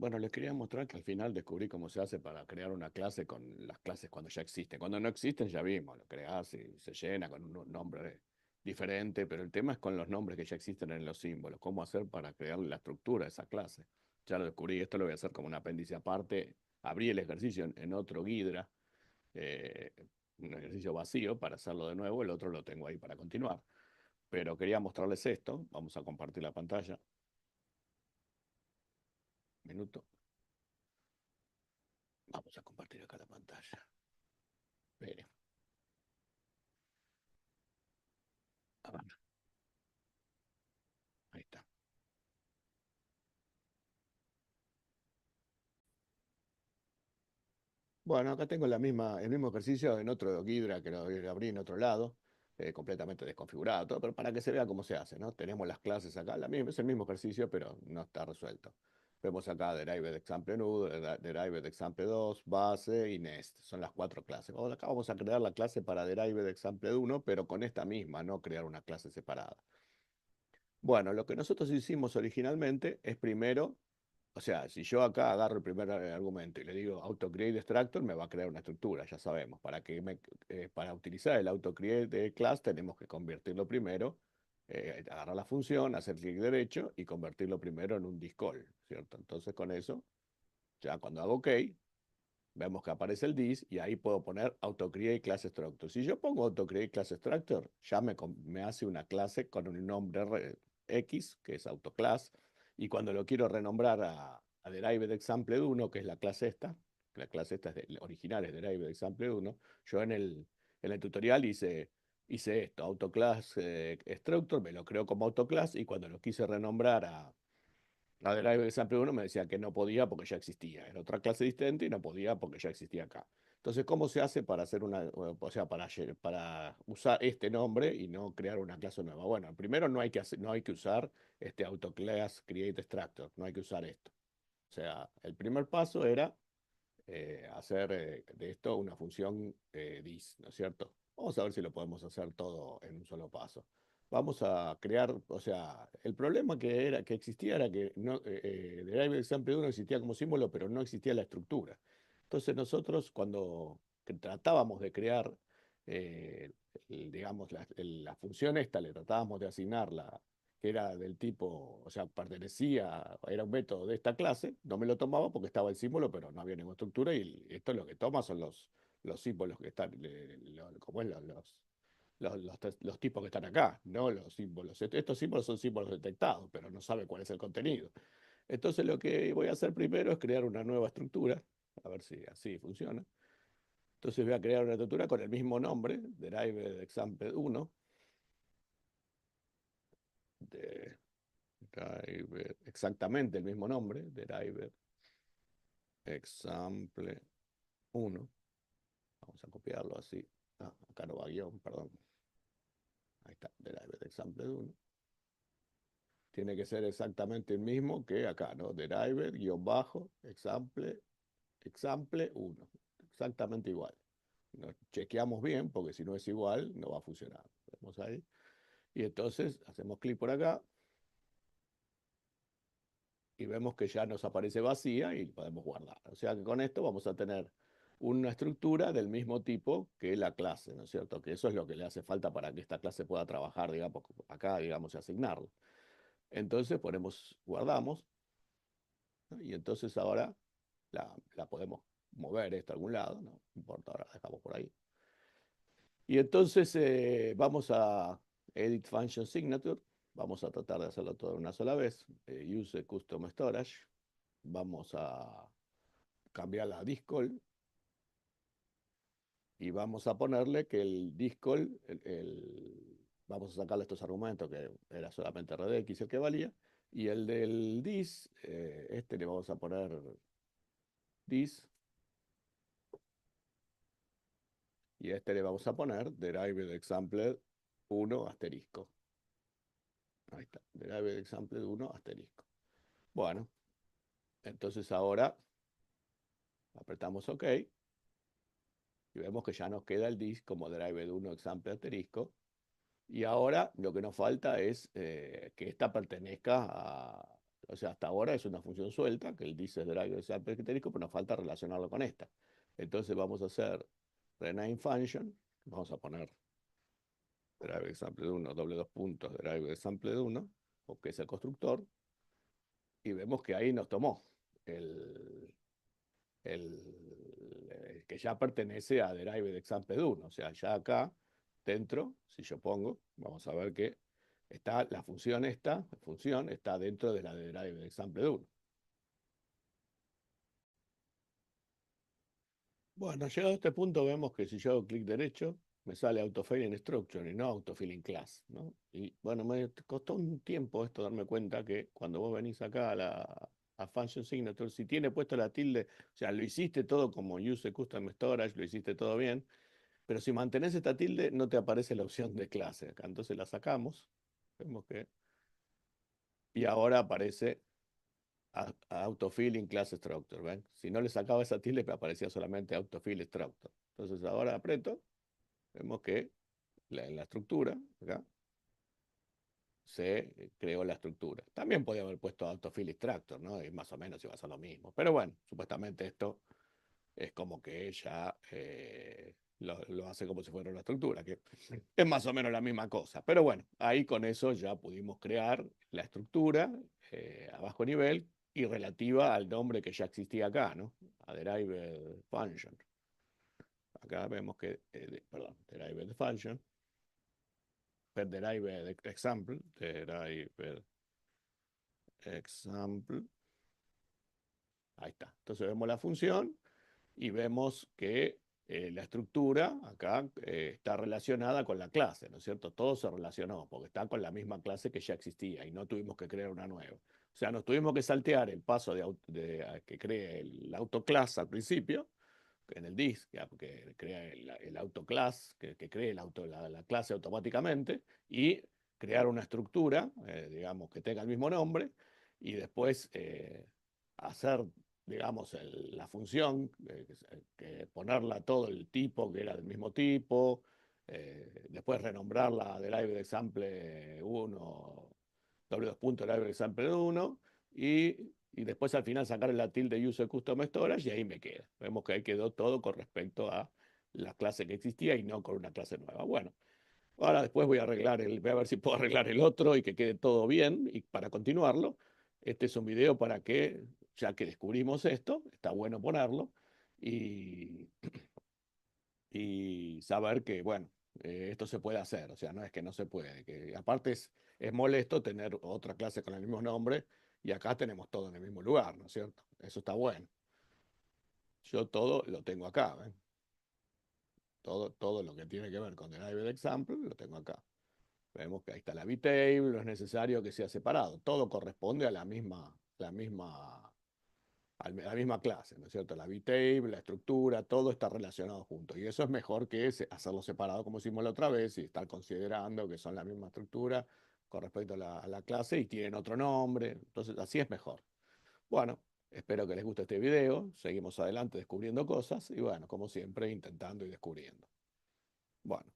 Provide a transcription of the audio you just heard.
Bueno, les quería mostrar que al final descubrí cómo se hace para crear una clase con las clases cuando ya existen. Cuando no existen ya vimos, lo creás y se llena con un nombre diferente, pero el tema es con los nombres que ya existen en los símbolos. ¿Cómo hacer para crear la estructura de esa clase? Ya lo descubrí, esto lo voy a hacer como un apéndice aparte. Abrí el ejercicio en otro Ghidra, eh, un ejercicio vacío para hacerlo de nuevo, el otro lo tengo ahí para continuar. Pero quería mostrarles esto. Vamos a compartir la pantalla. Minuto. Vamos a compartir acá la pantalla. Espere. A ver, ahí está. Bueno, acá tengo el mismo ejercicio en otro Ghidra que lo abrí en otro lado, completamente desconfigurado, todo, pero para que se vea cómo se hace, ¿no? Tenemos las clases acá, es el mismo ejercicio, pero no está resuelto. Vemos acá Derived Example Nudo, Derived Example 2, Base y Nest. Son las cuatro clases. Acá vamos a crear la clase para Derived Example 1, pero con esta misma, no crear una clase separada. Bueno, lo que nosotros hicimos originalmente es primero, o sea, si yo acá agarro el primer argumento y le digo AutoCreate Extractor, me va a crear una estructura, ya sabemos. Para utilizar el AutoCreate de class tenemos que convertirlo primero, agarrar la función, hacer clic derecho y convertirlo primero en un discall, ¿cierto? Entonces con eso, ya cuando hago OK, vemos que aparece el dis y ahí puedo poner AutoCreate Class Structure. Si yo pongo AutoCreate Class Structure, ya me hace una clase con un nombre X, que es AutoClass, y cuando lo quiero renombrar a Derived Example 1, que es la clase esta original es Derived Example 1, yo en el tutorial hice esto, AutoClass Structure, me lo creo como AutoClass, y cuando lo quise renombrar a Drive Example 1 me decía que no podía porque ya existía. Era otra clase distinta y no podía porque ya existía acá. Entonces, ¿cómo se hace para hacer o sea, para usar este nombre y no crear una clase nueva? Bueno, primero no hay que usar este AutoClass Create Extractor, no hay que usar esto. O sea, el primer paso era hacer de esto una función dis, ¿no es cierto? Vamos a ver si lo podemos hacer todo en un solo paso. Vamos a crear, o sea, el problema que existía era que no, Derived Example 1 existía como símbolo, pero no existía la estructura. Entonces nosotros cuando tratábamos de crear, digamos, la función esta, le tratábamos de asignarla que era del tipo, o sea, era un método de esta clase, no me lo tomaba porque estaba el símbolo, pero no había ninguna estructura y esto lo que toma son los símbolos que están, como es los tipos que están acá, no los símbolos. Estos símbolos son símbolos detectados, pero no sabe cuál es el contenido. Entonces lo que voy a hacer primero es crear una nueva estructura, a ver si así funciona. Entonces voy a crear una estructura con el mismo nombre, Derived Example 1, de Driver, exactamente el mismo nombre, Driver Example 1. Vamos a copiarlo así. Ah, acá no va guión, perdón. Ahí está, Driver Example 1. Tiene que ser exactamente el mismo que acá, ¿no? Driver, guión bajo, example 1. Exactamente igual. Nos chequeamos bien, porque si no es igual, no va a funcionar. Vemos ahí. Y entonces hacemos clic por acá y vemos que ya nos aparece vacía y podemos guardar. O sea que con esto vamos a tener una estructura del mismo tipo que la clase, ¿no es cierto? Que eso es lo que le hace falta para que esta clase pueda trabajar, digamos, acá, digamos, y asignarla. Entonces guardamos, ¿no? Y entonces ahora la podemos mover esto a algún lado, no importa, ahora la dejamos por ahí. Y entonces vamos a Edit Function Signature, vamos a tratar de hacerlo todo de una sola vez, Use Custom Storage, vamos a cambiar la discol y vamos a ponerle que el discol, vamos a sacarle estos argumentos que era solamente regex el que valía, y el del dis, este le vamos a poner dis, y a este le vamos a poner derived example 1 asterisco. Ahí está, derived example 1 asterisco. Bueno, entonces ahora apretamos OK y vemos que ya nos queda el dis como derived 1 example asterisco. Y ahora lo que nos falta es que esta pertenezca a, O sea, hasta ahora es una función suelta, que él dice derive de sample critérico, pero nos falta relacionarlo con esta. Entonces vamos a hacer rename function, vamos a poner derive de sample de uno, doble dos puntos, derive de sample de uno, o que es el constructor, y vemos que ahí nos tomó el, que ya pertenece a derive de example de uno. O sea, ya acá dentro, si yo pongo, vamos a ver que está la función esta, la función está dentro de la de derive de example de uno. Bueno, llegado a este punto vemos que si yo hago clic derecho, me sale autofill structure y no autofill class, ¿no? Y bueno, me costó un tiempo esto darme cuenta que cuando vos venís acá a function signature, si tiene puesto la tilde, o sea, lo hiciste todo como use custom storage, lo hiciste todo bien, pero si mantenés esta tilde no te aparece la opción de clase acá. Entonces la sacamos, vemos que, y ahora aparece autofill in class structure, ¿ven? Si no le sacaba esa tilde, me aparecía solamente autofill structure. Entonces ahora aprieto, vemos que en la estructura, acá, se creó la estructura. También podía haber puesto autofill extractor, ¿no? Y más o menos iba a ser lo mismo. Pero bueno, supuestamente esto es como que ella lo hace como si fuera una estructura, que es más o menos la misma cosa. Pero bueno, ahí con eso ya pudimos crear la estructura a bajo nivel y relativa al nombre que ya existía acá, ¿no? A derived function. Acá vemos que, perdón, derived function, per derived example, derived example. Ahí está. Entonces vemos la función y vemos que la estructura acá está relacionada con la clase, ¿no es cierto? Todo se relacionó porque está con la misma clase que ya existía y no tuvimos que crear una nueva. O sea, nos tuvimos que saltear el paso a que cree el autoclass al principio, en el disk, que crea el autoclass, que cree la clase automáticamente, y crear una estructura, digamos, que tenga el mismo nombre, y después hacer, digamos, la función, ponerla todo el tipo que era del mismo tipo, después renombrarla del live example 1, doble dos puntos live example 1, y después al final sacar la tilde use custom storage y ahí me queda. Vemos que ahí quedó todo con respecto a la clase que existía y no con una clase nueva. Bueno, ahora después voy a ver si puedo arreglar el otro y que quede todo bien y para continuarlo. Este es un video para que, ya que descubrimos esto, está bueno ponerlo y, y saber que, bueno, esto se puede hacer, o sea, no es que no se puede, que aparte es molesto tener otra clase con el mismo nombre y acá tenemos todo en el mismo lugar, ¿no es cierto? Eso está bueno. Yo todo lo tengo acá, ¿ven? Todo lo que tiene que ver con Derived Example lo tengo acá. Vemos que ahí está la VTable, no es necesario que sea separado. Todo corresponde a la misma clase, ¿no es cierto? La VTable, la estructura, todo está relacionado junto. Y eso es mejor que hacerlo separado como hicimos la otra vez y estar considerando que son la misma estructura con respecto a la clase y tienen otro nombre. Entonces, así es mejor. Bueno, espero que les guste este video. Seguimos adelante descubriendo cosas y bueno, como siempre, intentando y descubriendo. Bueno.